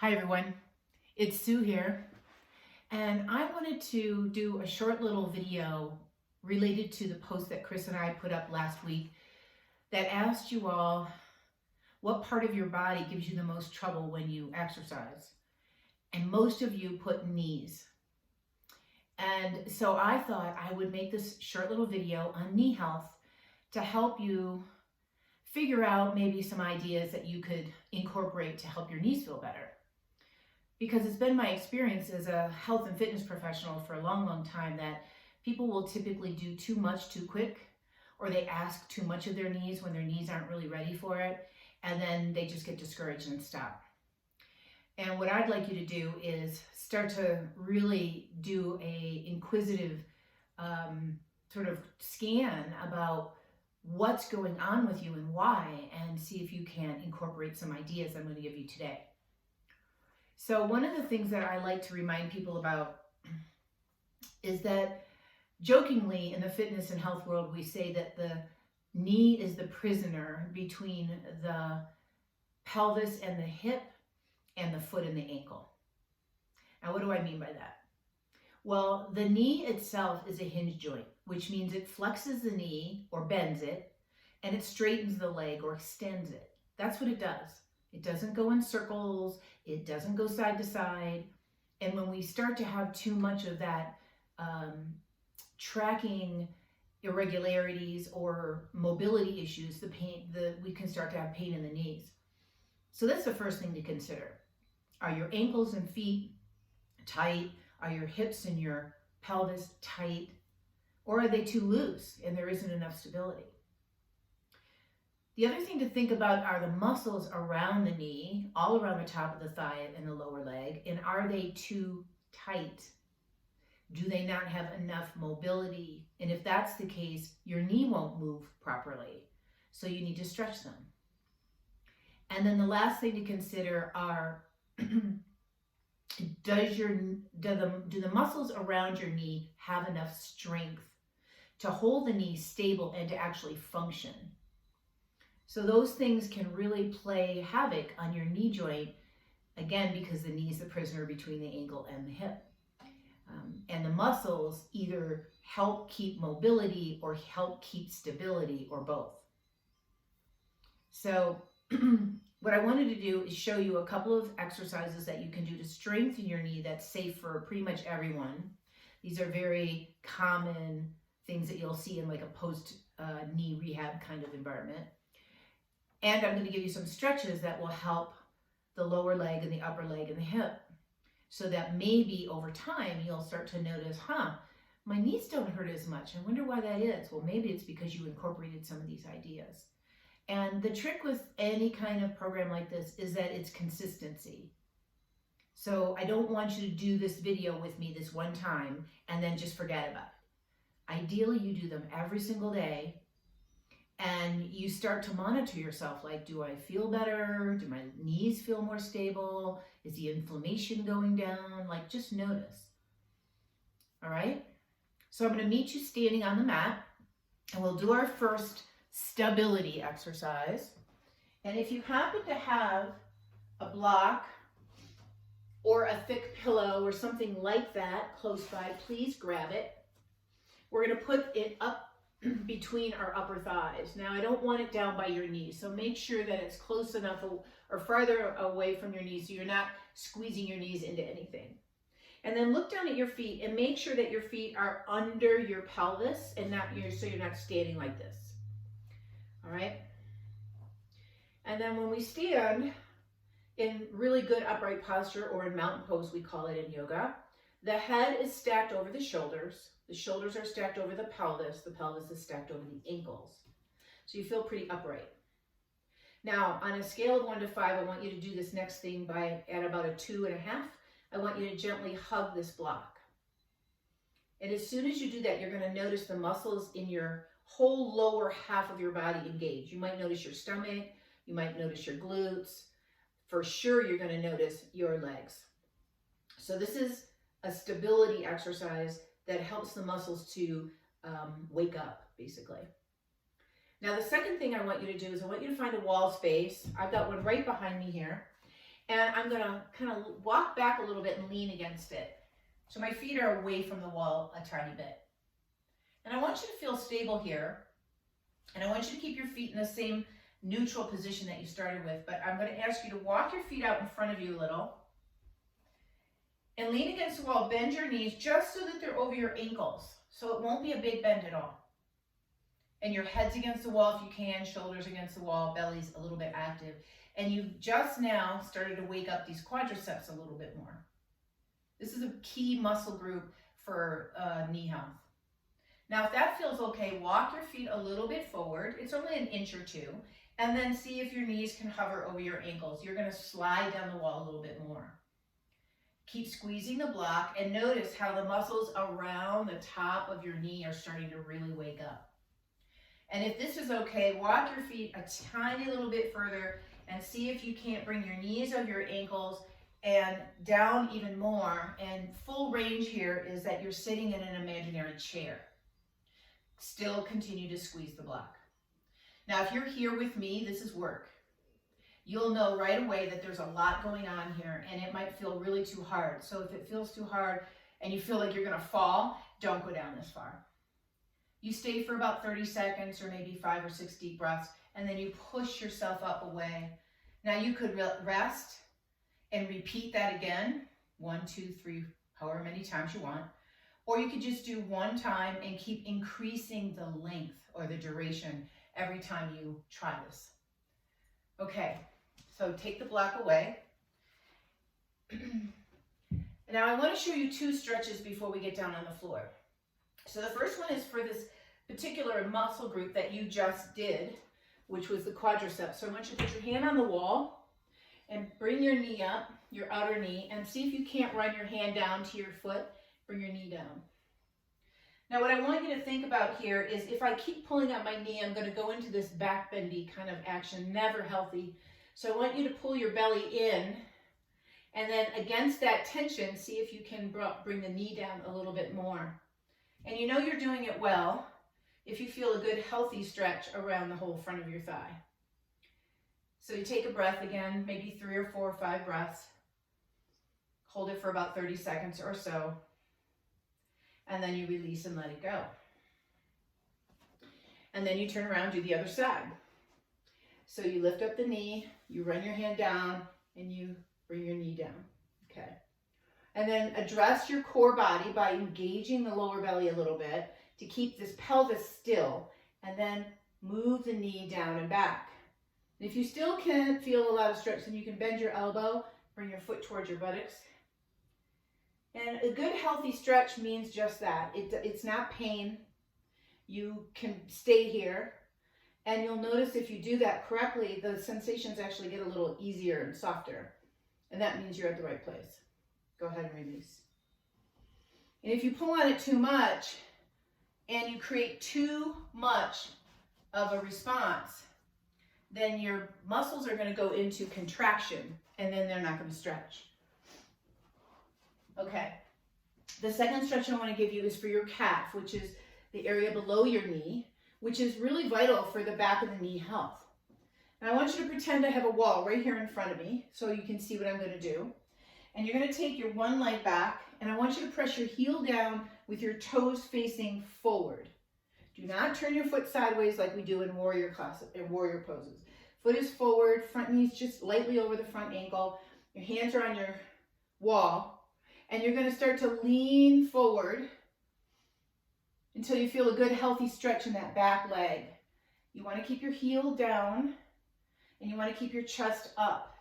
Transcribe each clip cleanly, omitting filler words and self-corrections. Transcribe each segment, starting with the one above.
Hi everyone, it's Sue here, and I wanted to do a short little video related to the post that Chris and I put up last week that asked you all what part of your body gives you the most trouble when you exercise. And most of you put knees. And so I thought I would make this short little video on knee health to help you figure out maybe some ideas that you could incorporate to help your knees feel better. Because it's been my experience as a health and fitness professional for a long time that people will typically do too much too quick, or they ask too much of their knees when their knees aren't really ready for it, and then they just get discouraged and stop. And what I'd like you to do is start to really do a inquisitive sort of scan about what's going on with you and why, and see if you can incorporate some ideas I'm going to give you today. So one of the things that I like to remind people about is that jokingly in the fitness and health world, we say that the knee is the prisoner between the pelvis and the hip and the foot and the ankle. Now, what do I mean by that? Well, the knee itself is a hinge joint, which means it flexes the knee or bends it, and it straightens the leg or extends it. That's what it does. It doesn't go in circles, it doesn't go side to side. And when we start to have too much of that tracking irregularities or mobility issues, we can start to have pain in the knees. So that's the first thing to consider. Are your ankles and feet tight? Are your hips and your pelvis tight? Or are they too loose and there isn't enough stability? The other thing to think about are the muscles around the knee, all around the top of the thigh and the lower leg, and are they too tight? Do they not have enough mobility? And if that's the case, your knee won't move properly, so you need to stretch them. And then the last thing to consider are do the muscles around your knee have enough strength to hold the knee stable and to actually function? So those things can really play havoc on your knee joint, again, because the knee is the prisoner between the ankle and the hip. And the muscles either help keep mobility or help keep stability, or both. So what I wanted to do is show you a couple of exercises that you can do to strengthen your knee that's safe for pretty much everyone. These are very common things that you'll see in like a post-knee rehab kind of environment. And I'm going to give you some stretches that will help the lower leg and the upper leg and the hip, so that maybe over time you'll start to notice, my knees don't hurt as much. I wonder why that is. Well, maybe it's because you incorporated some of these ideas. And the trick with any kind of program like this is that it's consistency. So I don't want you to do this video with me this one time and then just forget about it. Ideally, you do them every single day. And you start to monitor yourself, like, do I feel better? Do my knees feel more stable? Is the inflammation going down? Like, just notice. All right? So I'm going to meet you standing on the mat, and we'll do our first stability exercise. And if you happen to have a block or a thick pillow or something like that close by, please grab it. We're going to put it up between our upper thighs. Now, I don't want it down by your knees, so make sure that it's close enough or farther away from your knees so you're not squeezing your knees into anything. And then look down at your feet and make sure that your feet are under your pelvis and so you're not standing like this. All right? And then when we stand in really good upright posture, or in mountain pose we call it in yoga, the head is stacked over the shoulders are stacked over the pelvis is stacked over the ankles. So you feel pretty upright. Now, on a scale of 1 to 5, I want you to do this next thing at about a 2.5. I want you to gently hug this block. And as soon as you do that, you're going to notice the muscles in your whole lower half of your body engage. You might notice your stomach, you might notice your glutes. For sure, you're going to notice your legs. So this is a stability exercise that helps the muscles to wake up, basically. Now, the second thing I want you to do is I want you to find a wall space. I've got one right behind me here. And I'm gonna kind of walk back a little bit and lean against it. So my feet are away from the wall a tiny bit. And I want you to feel stable here. And I want you to keep your feet in the same neutral position that you started with, but I'm going to ask you to walk your feet out in front of you a little and lean against the wall. Bend your knees just so that they're over your ankles, so it won't be a big bend at all. And your head's against the wall if you can, shoulders against the wall, belly's a little bit active. And you've just now started to wake up these quadriceps a little bit more. This is a key muscle group for knee health. Now, if that feels okay, walk your feet a little bit forward. It's only an inch or two. And then see if your knees can hover over your ankles. You're going to slide down the wall a little bit more. Keep squeezing the block and notice how the muscles around the top of your knee are starting to really wake up. And if this is okay, walk your feet a tiny little bit further and see if you can't bring your knees over your ankles and down even more. And full range here is that you're sitting in an imaginary chair. Still continue to squeeze the block. Now, if you're here with me, this is work. You'll know right away that there's a lot going on here and it might feel really too hard. So if it feels too hard and you feel like you're gonna fall, don't go down this far. You stay for about 30 seconds or maybe 5 or 6 deep breaths, and then you push yourself up away. Now you could rest and repeat that again, 1, 2, 3, however many times you want. Or you could just do one time and keep increasing the length or the duration every time you try this. Okay, so take the block away. Now I want to show you 2 stretches before we get down on the floor. So the first one is for this particular muscle group that you just did, which was the quadriceps. So I want you to put your hand on the wall and bring your knee up, your outer knee, and see if you can't run your hand down to your foot. Bring your knee down. Now what I want you to think about here is if I keep pulling up my knee, I'm going to go into this back bendy kind of action, never healthy. So I want you to pull your belly in, and then against that tension, see if you can bring the knee down a little bit more. And you know you're doing it well if you feel a good healthy stretch around the whole front of your thigh. So you take a breath again, maybe 3 or 4 or 5 breaths. Hold it for about 30 seconds or so. And then you release and let it go. And then you turn around, do the other side. So you lift up the knee, you run your hand down, and you bring your knee down. Okay. And then address your core body by engaging the lower belly a little bit to keep this pelvis still, and then move the knee down and back. And if you still can't feel a lot of stretch, then you can bend your elbow, bring your foot towards your buttocks. And a good healthy stretch means just that. It's not pain. You can stay here. And you'll notice if you do that correctly, the sensations actually get a little easier and softer. And that means you're at the right place. Go ahead and release. And if you pull on it too much and you create too much of a response, then your muscles are going to go into contraction and then they're not going to stretch. Okay, the second stretch I want to give you is for your calf, which is the area below your knee, which is really vital for the back of the knee health. Now I want you to pretend I have a wall right here in front of me so you can see what I'm going to do. And you're going to take your one leg back, and I want you to press your heel down with your toes facing forward. Do not turn your foot sideways like we do in warrior poses. Foot is forward, front knee's just lightly over the front ankle. Your hands are on your wall. And you're going to start to lean forward until you feel a good healthy stretch in that back leg. You want to keep your heel down and you want to keep your chest up.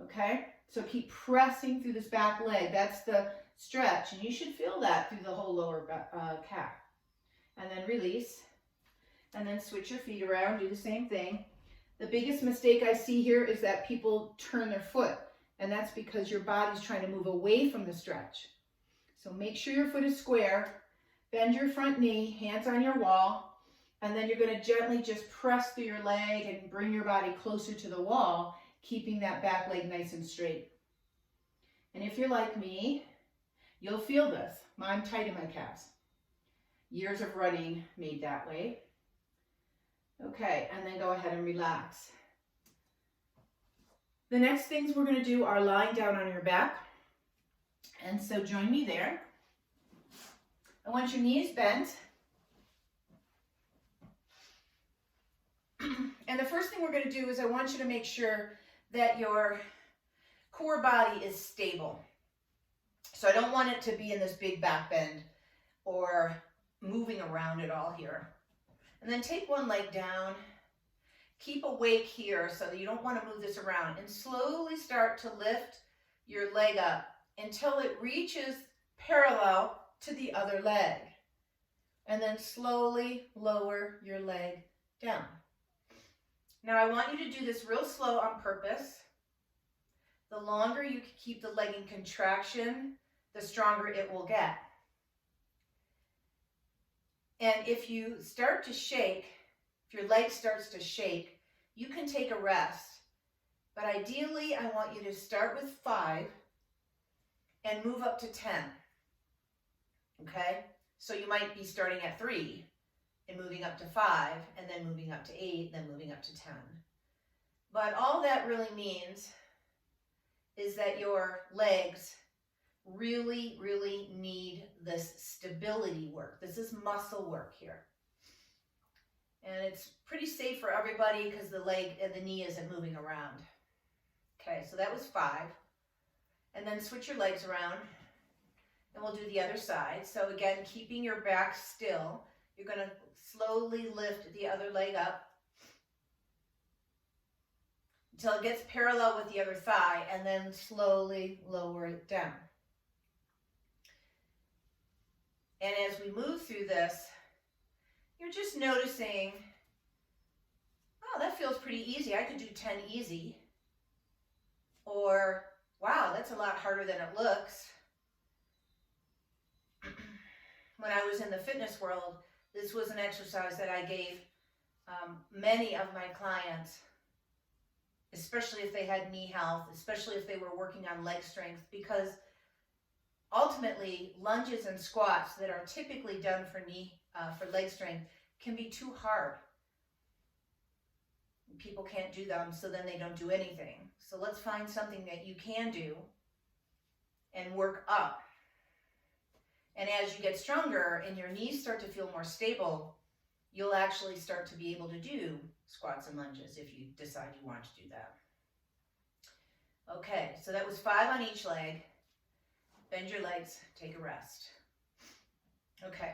Okay? So keep pressing through this back leg. That's the stretch, and you should feel that through the whole lower calf. And then release. And then switch your feet around. Do the same thing. The biggest mistake I see here is that people turn their foot. And that's because your body's trying to move away from the stretch. So make sure your foot is square, bend your front knee, hands on your wall, and then you're going to gently just press through your leg and bring your body closer to the wall, keeping that back leg nice and straight. And if you're like me, you'll feel this. I'm tight in my calves. Years of running made that way. Okay, and then go ahead and relax. The next things we're going to do are lying down on your back. And so join me there. I want your knees bent. And the first thing we're going to do is I want you to make sure that your core body is stable. So I don't want it to be in this big back bend or moving around at all here. And then take one leg down. Keep awake here so that you don't want to move this around, and slowly start to lift your leg up until it reaches parallel to the other leg. And then slowly lower your leg down. Now I want you to do this real slow on purpose. The longer you keep the leg in contraction, the stronger it will get. And if you start to shake, if your leg starts to shake, you can take a rest. But ideally, I want you to start with 5 and move up to 10. Okay? So you might be starting at 3 and moving up to 5, and then moving up to 8, then moving up to 10. But all that really means is that your legs really, really need this stability work. This is muscle work here. And it's pretty safe for everybody because the leg and the knee isn't moving around. Okay, so that was 5. And then switch your legs around, and we'll do the other side. So again, keeping your back still, you're going to slowly lift the other leg up until it gets parallel with the other thigh, and then slowly lower it down. And as we move through this, you're just noticing, oh, that feels pretty easy. I could do 10 easy. Or, wow, that's a lot harder than it looks. When I was in the fitness world, this was an exercise that I gave many of my clients, especially if they had knee health, especially if they were working on leg strength, because ultimately lunges and squats that are typically done for leg strength can be too hard. People can't do them, so then they don't do anything. So let's find something that you can do and work up. And as you get stronger and your knees start to feel more stable, you'll actually start to be able to do squats and lunges if you decide you want to do that. Okay, so that was 5 on each leg. Bend your legs, take a rest. Okay,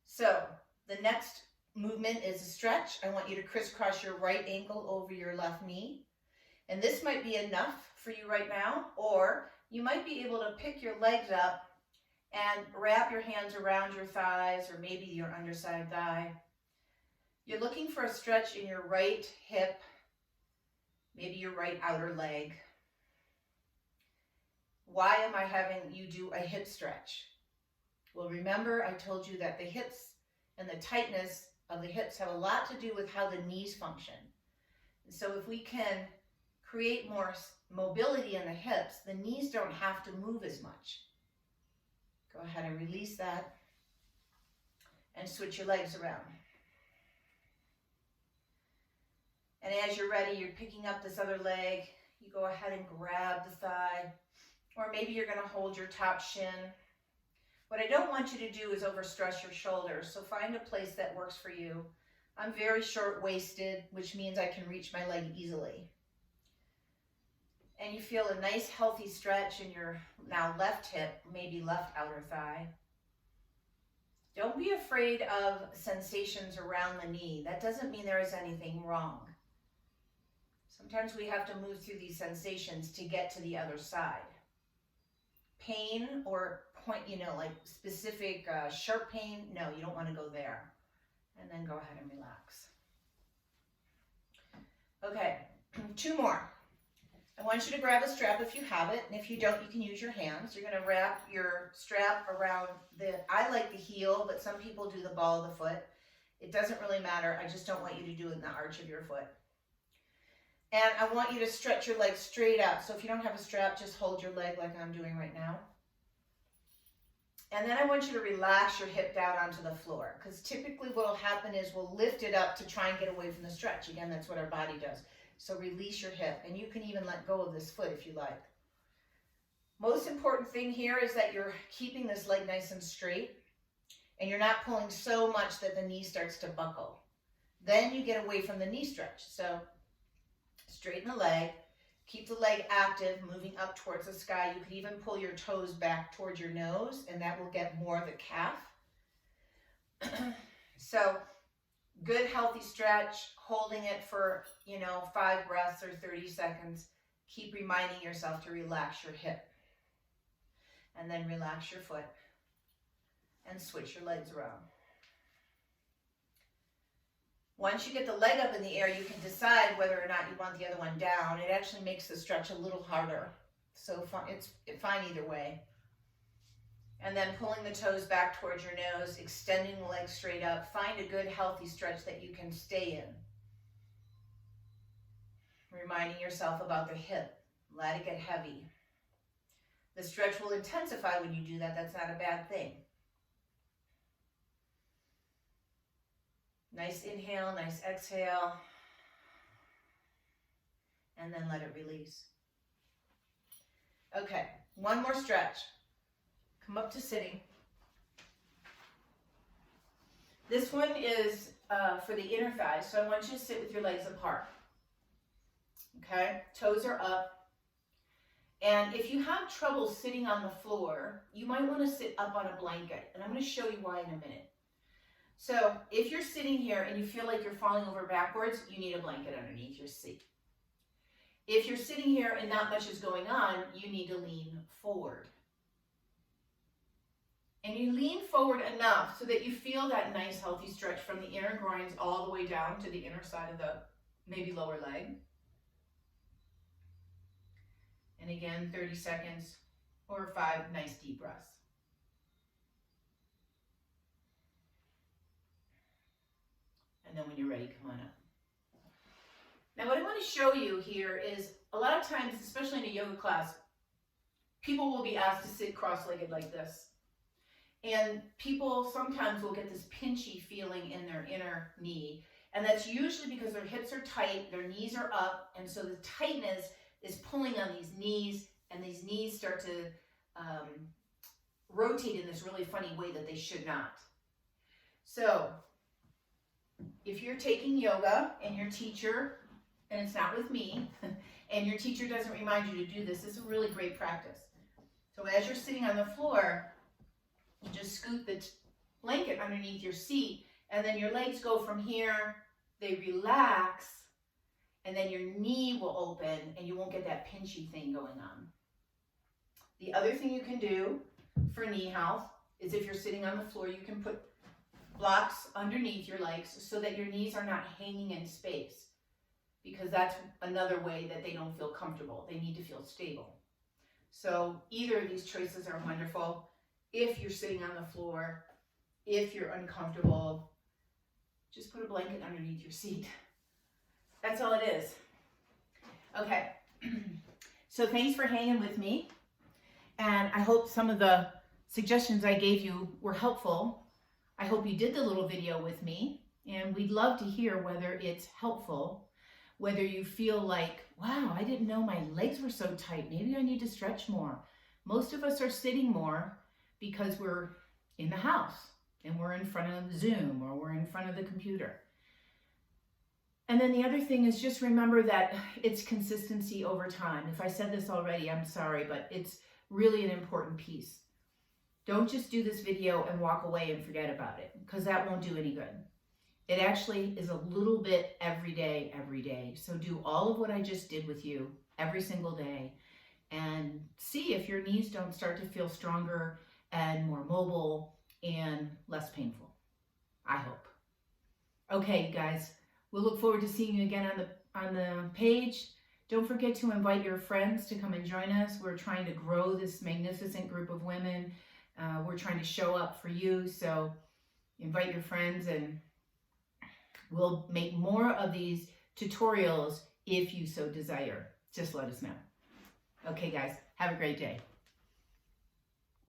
so the next movement is a stretch. I want you to crisscross your right ankle over your left knee. And this might be enough for you right now, or you might be able to pick your legs up and wrap your hands around your thighs, or maybe your underside thigh. You're looking for a stretch in your right hip, maybe your right outer leg. Why am I having you do a hip stretch? Well, remember I told you that the hips and the tightness of the hips have a lot to do with how the knees function. And so if we can create more mobility in the hips, the knees don't have to move as much. Go ahead and release that and switch your legs around. And as you're ready, you're picking up this other leg. You go ahead and grab the thigh, or maybe you're going to hold your top shin. What I don't want you to do is overstress your shoulders, so find a place that works for you. I'm very short-waisted, which means I can reach my leg easily. And you feel a nice healthy stretch in your now left hip, maybe left outer thigh. Don't be afraid of sensations around the knee. That doesn't mean there is anything wrong. Sometimes we have to move through these sensations to get to the other side. Pain or point, like specific sharp pain, no, you don't want to go there. And then go ahead and relax. Okay, 2 more. I want you to grab a strap if you have it, and if you don't, you can use your hands. You're going to wrap your strap around I like the heel, but some people do the ball of the foot. It doesn't really matter. I just don't want you to do it in the arch of your foot. And I want you to stretch your leg straight up. So if you don't have a strap, just hold your leg like I'm doing right now. And then I want you to relax your hip down onto the floor, because typically what will happen is we'll lift it up to try and get away from the stretch. Again, that's what our body does. So release your hip, and you can even let go of this foot if you like. Most important thing here is that you're keeping this leg nice and straight, and you're not pulling so much that the knee starts to buckle. Then you get away from the knee stretch. So straighten the leg, keep the leg active, moving up towards the sky. You could even pull your toes back towards your nose, and that will get more of the calf. So good healthy stretch, holding it for, 5 breaths or 30 seconds. Keep reminding yourself to relax your hip. And then relax your foot and switch your legs around. Once you get the leg up in the air, you can decide whether or not you want the other one down. It actually makes the stretch a little harder. So it's fine either way. And then pulling the toes back towards your nose, extending the legs straight up. Find a good healthy stretch that you can stay in. Reminding yourself about the hip. Let it get heavy. The stretch will intensify when you do that. That's not a bad thing. Nice inhale, nice exhale. And then let it release. Okay, one more stretch. Come up to sitting. This one is for the inner thighs, so I want you to sit with your legs apart. Okay, toes are up. And if you have trouble sitting on the floor, you might want to sit up on a blanket. And I'm going to show you why in a minute. So if you're sitting here and you feel like you're falling over backwards, you need a blanket underneath your seat. If you're sitting here and not much is going on, you need to lean forward. And you lean forward enough so that you feel that nice healthy stretch from the inner groins all the way down to the inner side of the maybe lower leg. And again, 30 seconds or 5 nice deep breaths. And then when you're ready, come on up. Now what I want to show you here is a lot of times, especially in a yoga class, people will be asked to sit cross-legged like this. And people sometimes will get this pinchy feeling in their inner knee. And that's usually because their hips are tight, their knees are up, and so the tightness is pulling on these knees, and these knees start to rotate in this really funny way that they should not. So if you're taking yoga and your teacher, and it's not with me, and your teacher doesn't remind you to do this, this is a really great practice. So as you're sitting on the floor, you just scoot the blanket underneath your seat, and then your legs go from here, they relax, and then your knee will open and you won't get that pinchy thing going on. The other thing you can do for knee health is if you're sitting on the floor, you can put blocks underneath your legs so that your knees are not hanging in space, because that's another way that they don't feel comfortable. They need to feel stable. So either of these choices are wonderful. If you're sitting on the floor, if you're uncomfortable, just put a blanket underneath your seat. That's all it is. Okay, so thanks for hanging with me. And I hope some of the suggestions I gave you were helpful. I hope you did the little video with me. And we'd love to hear whether it's helpful, whether you feel like, wow, I didn't know my legs were so tight. Maybe I need to stretch more. Most of us are sitting more because we're in the house and we're in front of Zoom or we're in front of the computer. And then the other thing is just remember that it's consistency over time. If I said this already, I'm sorry, but it's really an important piece. Don't just do this video and walk away and forget about it, because that won't do any good. It actually is a little bit every day, every day. So do all of what I just did with you every single day and see if your knees don't start to feel stronger and more mobile and less painful. I hope. Okay, you guys. We'll look forward to seeing you again on the page. Don't forget to invite your friends to come and join us. We're trying to grow this magnificent group of women. We're trying to show up for you. So invite your friends, and we'll make more of these tutorials if you so desire. Just let us know. Okay, guys, have a great day.